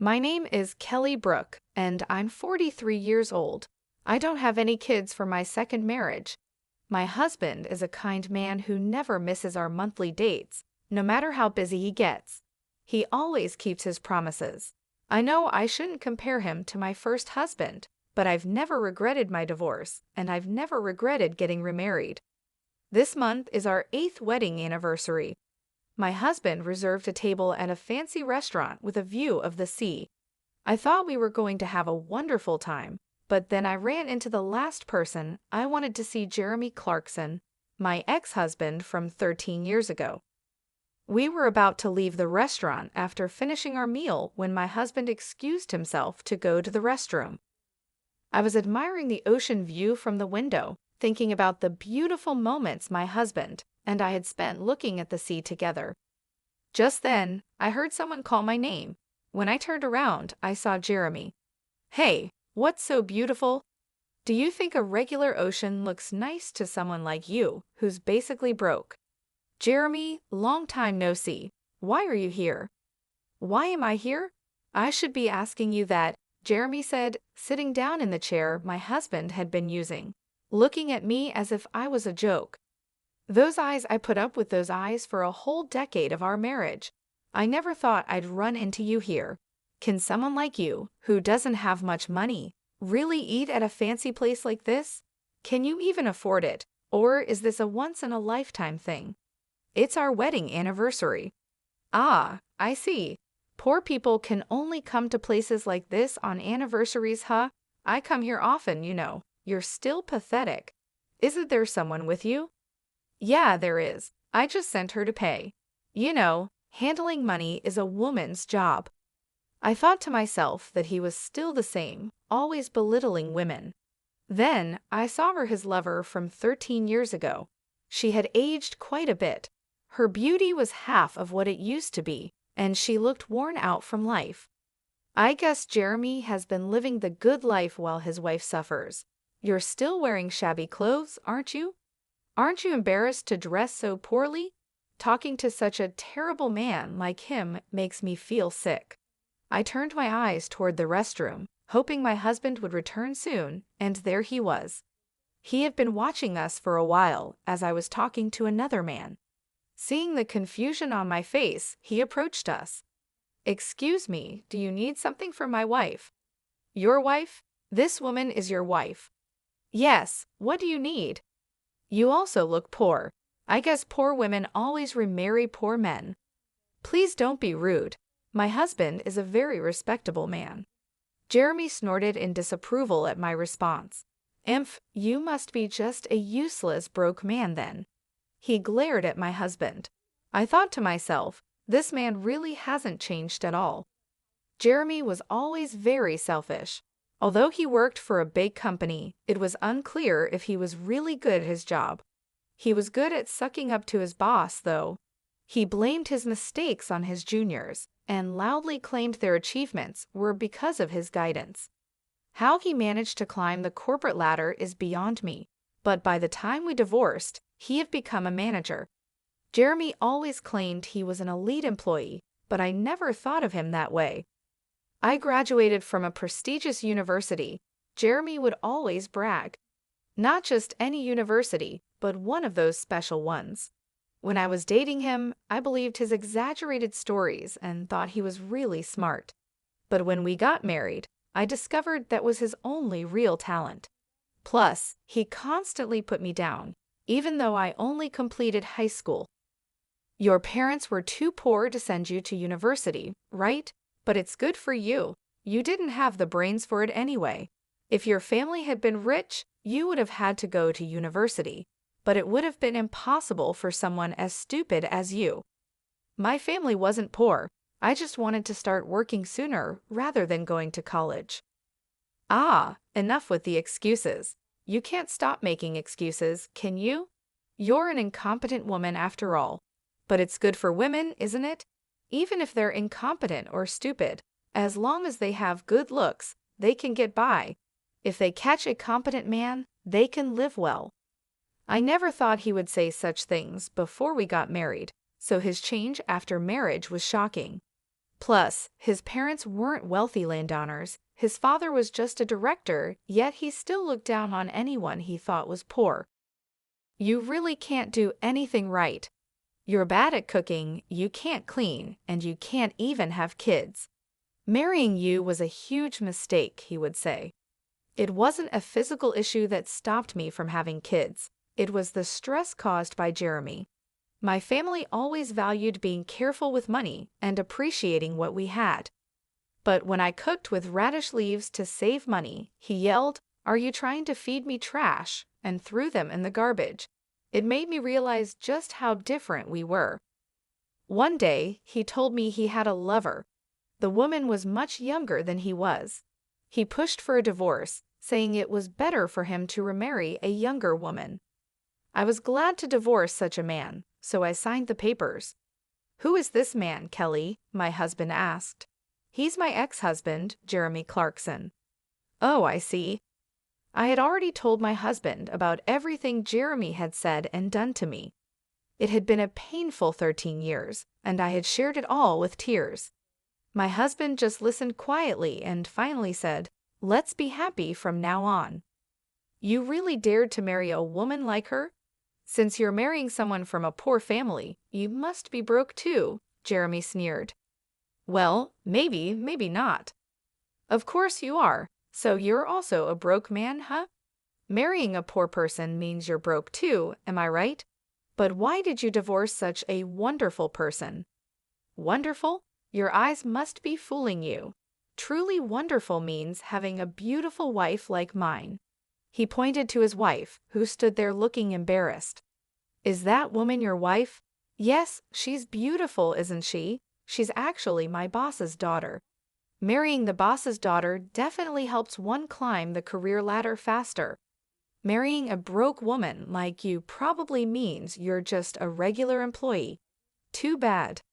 My name is Kelly Brook, and I'm 43 years old. I don't have any kids from my second marriage. My husband is a kind man who never misses our monthly dates, no matter how busy he gets. He always keeps his promises. I know I shouldn't compare him to my first husband, but I've never regretted my divorce, and I've never regretted getting remarried. This month is our 8th wedding anniversary. My husband reserved a table at a fancy restaurant with a view of the sea. I thought we were going to have a wonderful time, but then I ran into the last person I wanted to see, Jeremy Clarkson, my ex-husband from 13 years ago. We were about to leave the restaurant after finishing our meal when my husband excused himself to go to the restroom. I was admiring the ocean view from the window, thinking about the beautiful moments my husband and I had spent looking at the sea together. Just then, I heard someone call my name. When I turned around, I saw Jeremy. "Hey, what's so beautiful? Do you think a regular ocean looks nice to someone like you, who's basically broke?" "Jeremy, long time no see. Why are you here?" "Why am I here? I should be asking you that," Jeremy said, sitting down in the chair my husband had been using, looking at me as if I was a joke. I put up with those eyes for a whole decade of our marriage. I never thought I'd run into you here. Can someone like you, who doesn't have much money, really eat at a fancy place like this? Can you even afford it? Or is this a once-in-a-lifetime thing? It's our wedding anniversary. Ah, I see. Poor people can only come to places like this on anniversaries, huh? I come here often, you know. You're still pathetic. Isn't there someone with you? Yeah, there is. I just sent her to pay. You know, handling money is a woman's job. I thought to myself that he was still the same, always belittling women. Then I saw her his lover from 13 years ago. She had aged quite a bit. Her beauty was half of what it used to be, and she looked worn out from life. I guess Jeremy has been living the good life while his wife suffers. You're still wearing shabby clothes, aren't you? Aren't you embarrassed to dress so poorly? Talking to such a terrible man like him makes me feel sick. I turned my eyes toward the restroom, hoping my husband would return soon, and there he was. He had been watching us for a while as I was talking to another man. Seeing the confusion on my face, he approached us. "Excuse me, do you need something from my wife?" "Your wife? This woman is your wife." "Yes, what do you need?" "You also look poor. I guess poor women always remarry poor men." "Please don't be rude. My husband is a very respectable man." Jeremy snorted in disapproval at my response. "Imph, you must be just a useless broke man then." He glared at my husband. I thought to myself, this man really hasn't changed at all. Jeremy was always very selfish. Although he worked for a big company, it was unclear if he was really good at his job. He was good at sucking up to his boss, though. He blamed his mistakes on his juniors and loudly claimed their achievements were because of his guidance. How he managed to climb the corporate ladder is beyond me, but by the time we divorced, he had become a manager. Jeremy always claimed he was an elite employee, but I never thought of him that way. I graduated from a prestigious university, Jeremy would always brag. Not just any university, but one of those special ones. When I was dating him, I believed his exaggerated stories and thought he was really smart. But when we got married, I discovered that was his only real talent. Plus, he constantly put me down, even though I only completed high school. "Your parents were too poor to send you to university, right? But it's good for you. You didn't have the brains for it anyway. If your family had been rich, you would have had to go to university, but it would have been impossible for someone as stupid as you." "My family wasn't poor. I just wanted to start working sooner rather than going to college." Ah, enough with the excuses. You can't stop making excuses, can you? You're an incompetent woman after all. But it's good for women, isn't it? Even if they're incompetent or stupid, as long as they have good looks, they can get by. If they catch a competent man, they can live well. I never thought he would say such things before we got married, so his change after marriage was shocking. Plus, his parents weren't wealthy landowners. His father was just a director, yet he still looked down on anyone he thought was poor. You really can't do anything right. You're bad at cooking, you can't clean, and you can't even have kids. Marrying you was a huge mistake, he would say. It wasn't a physical issue that stopped me from having kids. It was the stress caused by Jeremy. My family always valued being careful with money and appreciating what we had. But when I cooked with radish leaves to save money, he yelled, "Are you trying to feed me trash?" and threw them in the garbage. It made me realize just how different we were. One day, he told me he had a lover. The woman was much younger than he was. He pushed for a divorce, saying it was better for him to remarry a younger woman. I was glad to divorce such a man, so I signed the papers. "Who is this man, Kelly?" my husband asked. "He's my ex-husband, Jeremy Clarkson." "Oh, I see." I had already told my husband about everything Jeremy had said and done to me. It had been a painful 13 years, and I had shared it all with tears. My husband just listened quietly and finally said, "Let's be happy from now on." "You really dared to marry a woman like her? Since you're marrying someone from a poor family, you must be broke too," Jeremy sneered. "Well, maybe, maybe not." "Of course you are. So you're also a broke man, huh? Marrying a poor person means you're broke too, am I right? But why did you divorce such a wonderful person?" "Wonderful? Your eyes must be fooling you. Truly wonderful means having a beautiful wife like mine." He pointed to his wife, who stood there looking embarrassed. "Is that woman your wife?" "Yes, she's beautiful, isn't she? She's actually my boss's daughter." Marrying the boss's daughter definitely helps one climb the career ladder faster. Marrying a broke woman like you probably means you're just a regular employee. Too bad.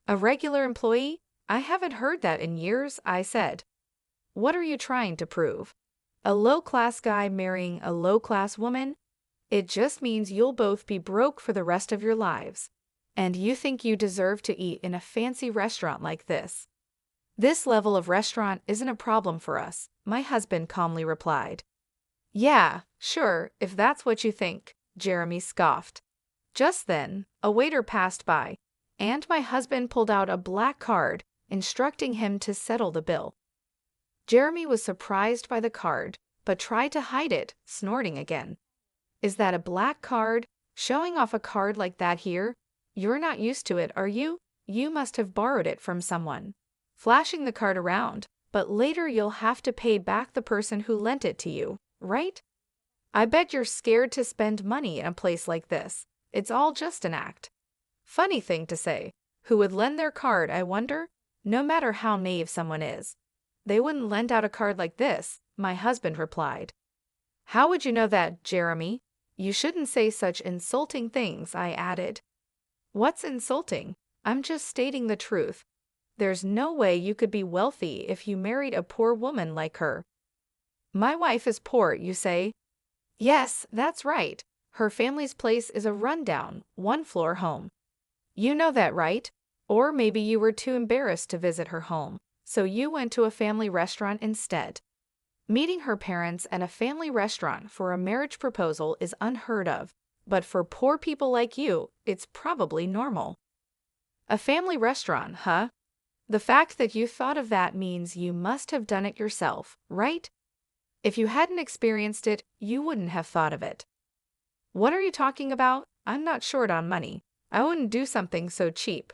"A regular employee? I haven't heard that in years," I said. "What are you trying to prove? A low-class guy marrying a low-class woman? It just means you'll both be broke for the rest of your lives. And you think you deserve to eat in a fancy restaurant like this?" "This level of restaurant isn't a problem for us," my husband calmly replied. "Yeah, sure, if that's what you think," Jeremy scoffed. Just then, a waiter passed by, and my husband pulled out a black card, instructing him to settle the bill. Jeremy was surprised by the card, but tried to hide it, snorting again. "Is that a black card? Showing off a card like that here? You're not used to it, are you? You must have borrowed it from someone." "Flashing the card around, but later you'll have to pay back the person who lent it to you, right? I bet you're scared to spend money in a place like this. It's all just an act." Funny thing to say. Who would lend their card, I wonder? No matter how naive someone is. "They wouldn't lend out a card like this," my husband replied. "How would you know that, Jeremy? You shouldn't say such insulting things," I added. "What's insulting? I'm just stating the truth. There's no way you could be wealthy if you married a poor woman like her." "My wife is poor, you say?" "Yes, that's right. Her family's place is a rundown, one-floor home. You know that, right? Or maybe you were too embarrassed to visit her home, so you went to a family restaurant instead." Meeting her parents at a family restaurant for a marriage proposal is unheard of, but for poor people like you, it's probably normal. "A family restaurant, huh? The fact that you thought of that means you must have done it yourself, right? If you hadn't experienced it, you wouldn't have thought of it." "What are you talking about? I'm not short on money. I wouldn't do something so cheap."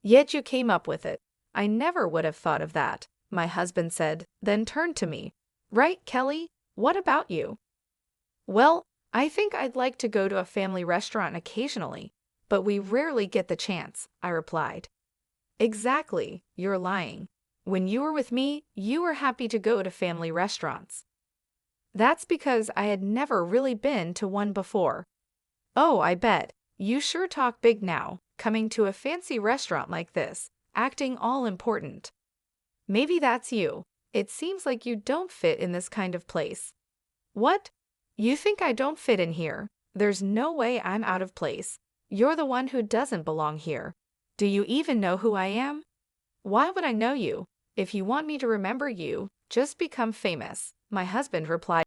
"Yet you came up with it. I never would have thought of that," my husband said, then turned to me. "Right, Kelly? What about you?" "Well, I think I'd like to go to a family restaurant occasionally, but we rarely get the chance," I replied. "Exactly, you're lying. When you were with me, you were happy to go to family restaurants." "That's because I had never really been to one before." "Oh, I bet. You sure talk big now, coming to a fancy restaurant like this, acting all important." "Maybe that's you. It seems like you don't fit in this kind of place." "What? You think I don't fit in here? There's no way I'm out of place. You're the one who doesn't belong here. Do you even know who I am?" Why would I know you? If you want me to remember you, just become famous. My husband replied.